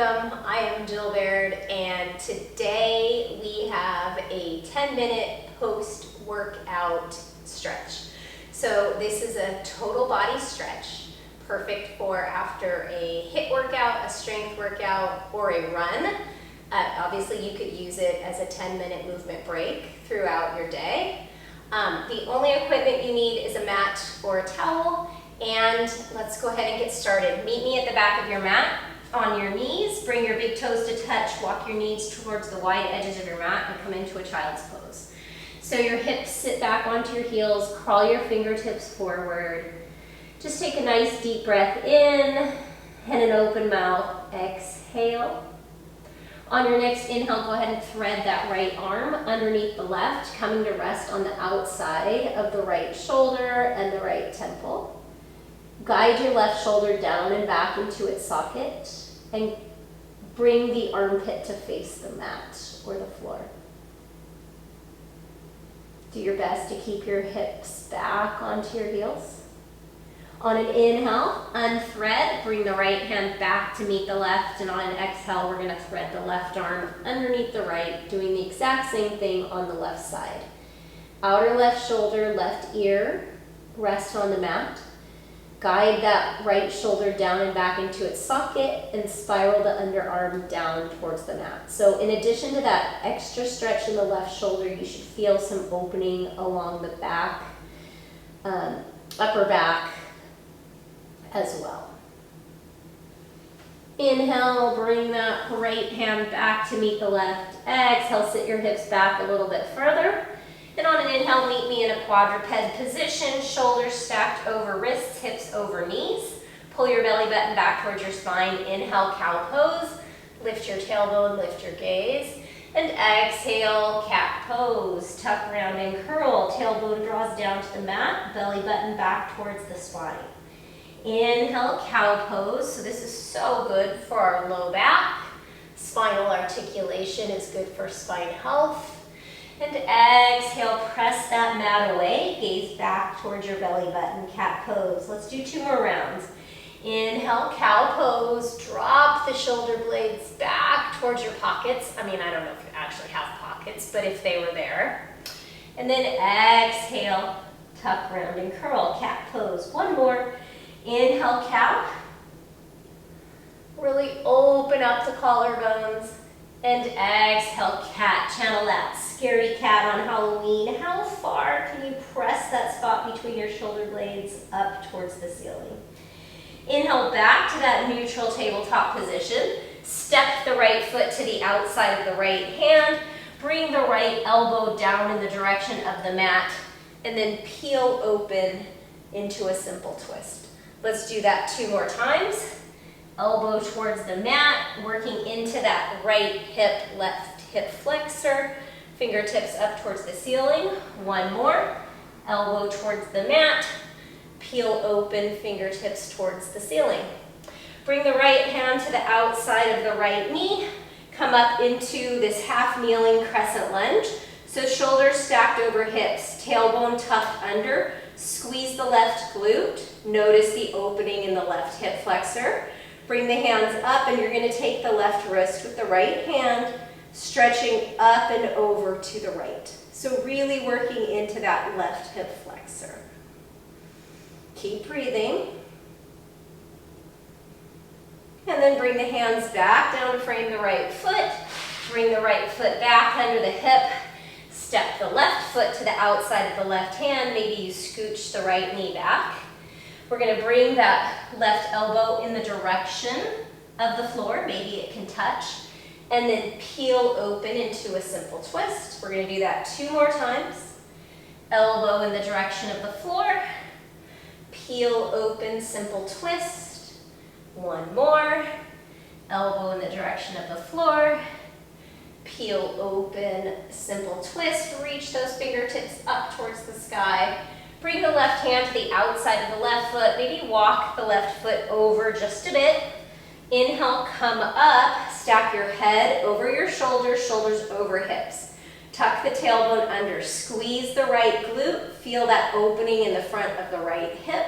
Welcome, I am Jill Baird, and today we have a 10-minute post-workout stretch. So this is a total body stretch, perfect for after a HIIT workout, a strength workout, or a run. Obviously you could use it as a 10-minute movement break throughout your day. The only equipment you need is a mat or a towel, and let's go ahead and get started. Meet me at the back of your mat. On your knees, bring your big toes to touch, walk your knees towards the wide edges of your mat and come into a child's pose. So your hips sit back onto your heels, crawl your fingertips forward. Just take a nice deep breath in and an open mouth, exhale. On your next inhale, go ahead and thread that right arm underneath the left, coming to rest on the outside of the right shoulder and the right temple. Guide your left shoulder down and back into its socket and bring the armpit to face the mat or the floor. Do your best to keep your hips back onto your heels. On an inhale, unthread, bring the right hand back to meet the left, and on an exhale, we're going to thread the left arm underneath the right, doing the exact same thing on the left side. Outer left shoulder, left ear, rest on the mat. Guide that right shoulder down and back into its socket and spiral the underarm down towards the mat. So in addition to that extra stretch in the left shoulder, you should feel some opening along the back, upper back as well. Inhale, bring that right hand back to meet the left. Exhale, sit your hips back a little bit further. And on an inhale, meet me in a quadruped position, shoulders stacked over wrists, hips over knees. Pull your belly button back towards your spine. Inhale, cow pose. Lift your tailbone, lift your gaze. And exhale, cat pose. Tuck around and curl. Tailbone draws down to the mat, belly button back towards the spine. Inhale, cow pose. So this is so good for our low back. Spinal articulation is good for spine health. And exhale, press that mat away, gaze back towards your belly button, cat pose. Let's do 2 more rounds. Inhale, cow pose, drop the shoulder blades back towards your pockets. I mean, I don't know if you actually have pockets, but if they were there. And then exhale, tuck round and curl, cat pose. 1 more. Inhale, cow. Really open up the collarbones. And exhale, cat. Channel that scary cat on Halloween. How far can you press that spot between your shoulder blades up towards the ceiling? Inhale back to that neutral tabletop position. Step the right foot to the outside of the right hand. Bring the right elbow down in the direction of the mat. And then peel open into a simple twist. Let's do that 2 more times. Elbow towards the mat, working into that right hip, left hip flexor. Fingertips up towards the ceiling. 1 more. Elbow towards the mat. Peel open, fingertips towards the ceiling. Bring the right hand to the outside of the right knee. Come up into this half kneeling crescent lunge. So shoulders stacked over hips, tailbone tucked under. Squeeze the left glute. Notice the opening in the left hip flexor. Bring the hands up, and you're going to take the left wrist with the right hand, stretching up and over to the right. So really working into that left hip flexor. Keep breathing. And then bring the hands back down to frame the right foot. Bring the right foot back under the hip. Step the left foot to the outside of the left hand. Maybe you scooch the right knee back. We're going to bring that left elbow in the direction of the floor. Maybe it can touch. And then peel open into a simple twist. We're going to do that 2 more times. Elbow in the direction of the floor. Peel open, simple twist. 1 more. Elbow in the direction of the floor. Peel open, simple twist. Reach those fingertips up towards the sky. Bring the left hand to the outside of the left foot. Maybe walk the left foot over just a bit. Inhale, come up. Stack your head over your shoulders, shoulders over hips. Tuck the tailbone under. Squeeze the right glute. Feel that opening in the front of the right hip.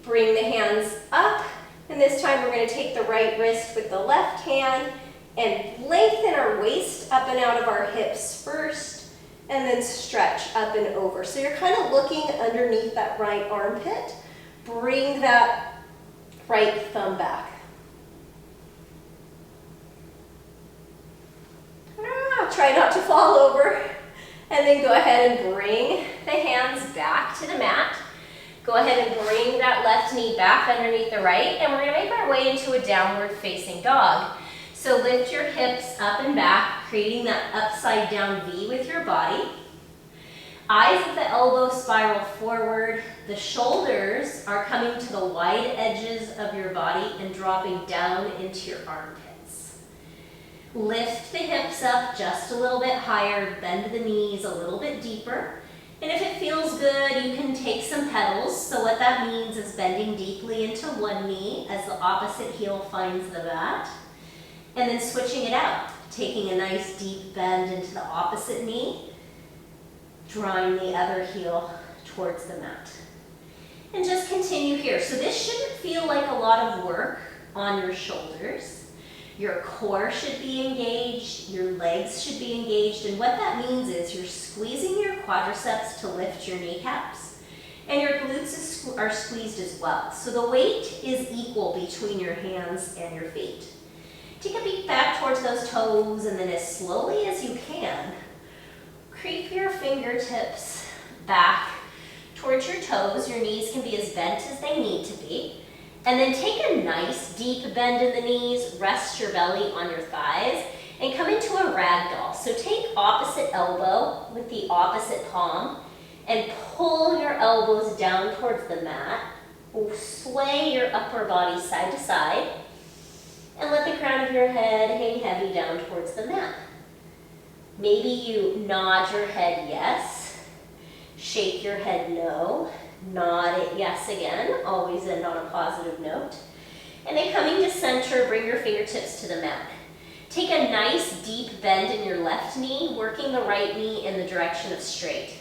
Bring the hands up And this time we're going to take the right wrist with the left hand and lengthen our waist up and out of our hips first, and then stretch up and over. So you're kind of looking underneath that right armpit. Bring that right thumb back. Try not to fall over. And then go ahead and bring the hands back to the mat. Go ahead and bring that left knee back underneath the right, and we're going to make our way into a downward facing dog. So lift your hips up and back, creating that upside down V with your body. Eyes at the elbow spiral forward. The shoulders are coming to the wide edges of your body and dropping down into your armpits. Lift the hips up just a little bit higher, bend the knees a little bit deeper. And if it feels good, you can take some pedals. So what that means is bending deeply into one knee as the opposite heel finds the mat. And then switching it out, taking a nice deep bend into the opposite knee, drawing the other heel towards the mat. And just continue here. So this shouldn't feel like a lot of work on your shoulders. Your core should be engaged, your legs should be engaged, and what that means is you're squeezing your quadriceps to lift your kneecaps, and your glutes are squeezed as well. So the weight is equal between your hands and your feet. Take a peek back towards those toes, and then as slowly as you can, creep your fingertips back towards your toes. Your knees can be as bent as they need to be. And then take a nice deep bend in the knees, rest your belly on your thighs, and come into a ragdoll. So take opposite elbow with the opposite palm and pull your elbows down towards the mat. Sway your upper body side to side and let the crown of your head hang heavy down towards the mat. Maybe you nod your head yes, shake your head no, nod it yes again, always end on a positive note. And then coming to center, bring your fingertips to the mat. Take a nice deep bend in your left knee, working the right knee in the direction of straight.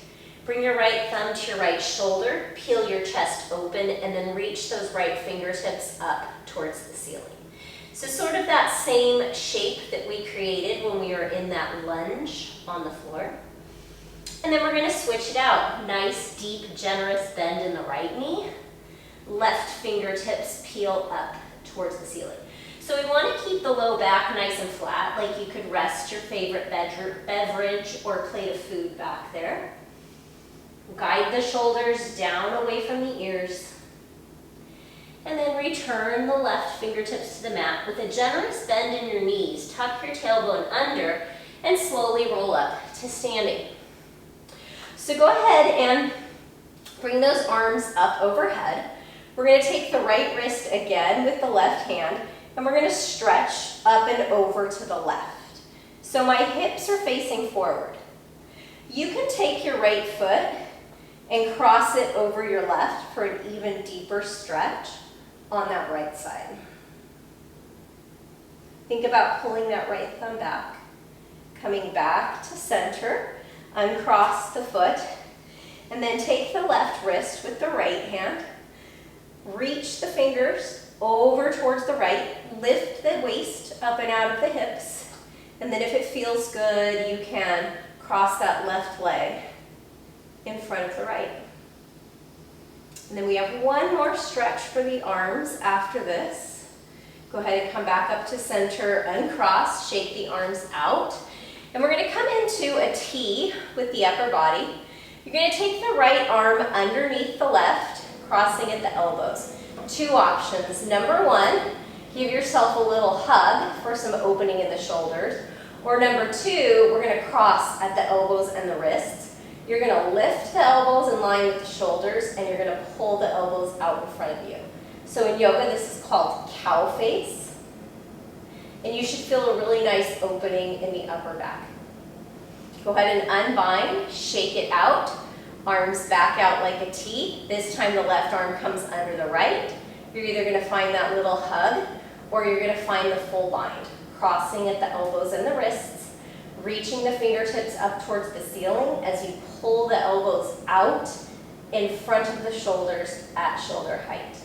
Bring your right thumb to your right shoulder, peel your chest open, and then reach those right fingertips up towards the ceiling. So sort of that same shape that we created when we were in that lunge on the floor. And then we're going to switch it out. Nice, deep, generous bend in the right knee. Left fingertips peel up towards the ceiling. So we want to keep the low back nice and flat, like you could rest your favorite beverage or plate of food back there. Guide the shoulders down away from the ears. And then return the left fingertips to the mat with a generous bend in your knees. Tuck your tailbone under and slowly roll up to standing. So go ahead and bring those arms up overhead. We're going to take the right wrist again with the left hand, and we're going to stretch up and over to the left. So my hips are facing forward. You can take your right foot and cross it over your left for an even deeper stretch on that right side. Think about pulling that right thumb back, coming back to center, uncross the foot, and then take the left wrist with the right hand, reach the fingers over towards the right, lift the waist up and out of the hips, and then if it feels good, you can cross that left leg in front of the right. And then we have one more stretch for the arms after this. Go ahead and come back up to center, uncross, shake the arms out. And we're going to come into a T with the upper body. You're going to take the right arm underneath the left, crossing at the elbows. Two options. Number one, give yourself a little hug for some opening in the shoulders. Or number two, we're going to cross at the elbows and the wrists. You're going to lift the elbows in line with the shoulders, and you're going to pull the elbows out in front of you. So in yoga, this is called cow face. And you should feel a really nice opening in the upper back. Go ahead and unbind, shake it out, arms back out like a T. This time the left arm comes under the right. You're either going to find that little hug, or you're going to find the full bind, crossing at the elbows and the wrists, reaching the fingertips up towards the ceiling as you pull the elbows out in front of the shoulders at shoulder height.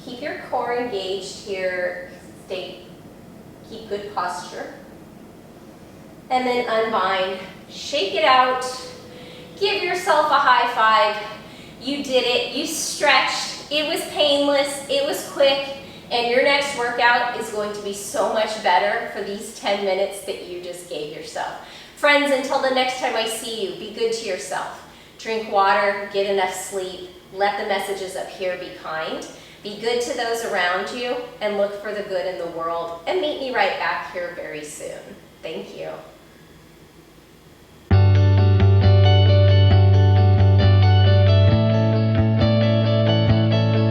Keep your core engaged here. Keep good posture. And then unbind. Shake it out. Give yourself a high five. You did it. You stretched. It was painless. It was quick. And your next workout is going to be so much better for these 10 minutes that you just gave yourself. Friends, until the next time I see you, be good to yourself. Drink water, get enough sleep, let the messages up here be kind. Be good to those around you, and look for the good in the world. And meet me right back here very soon. Thank you.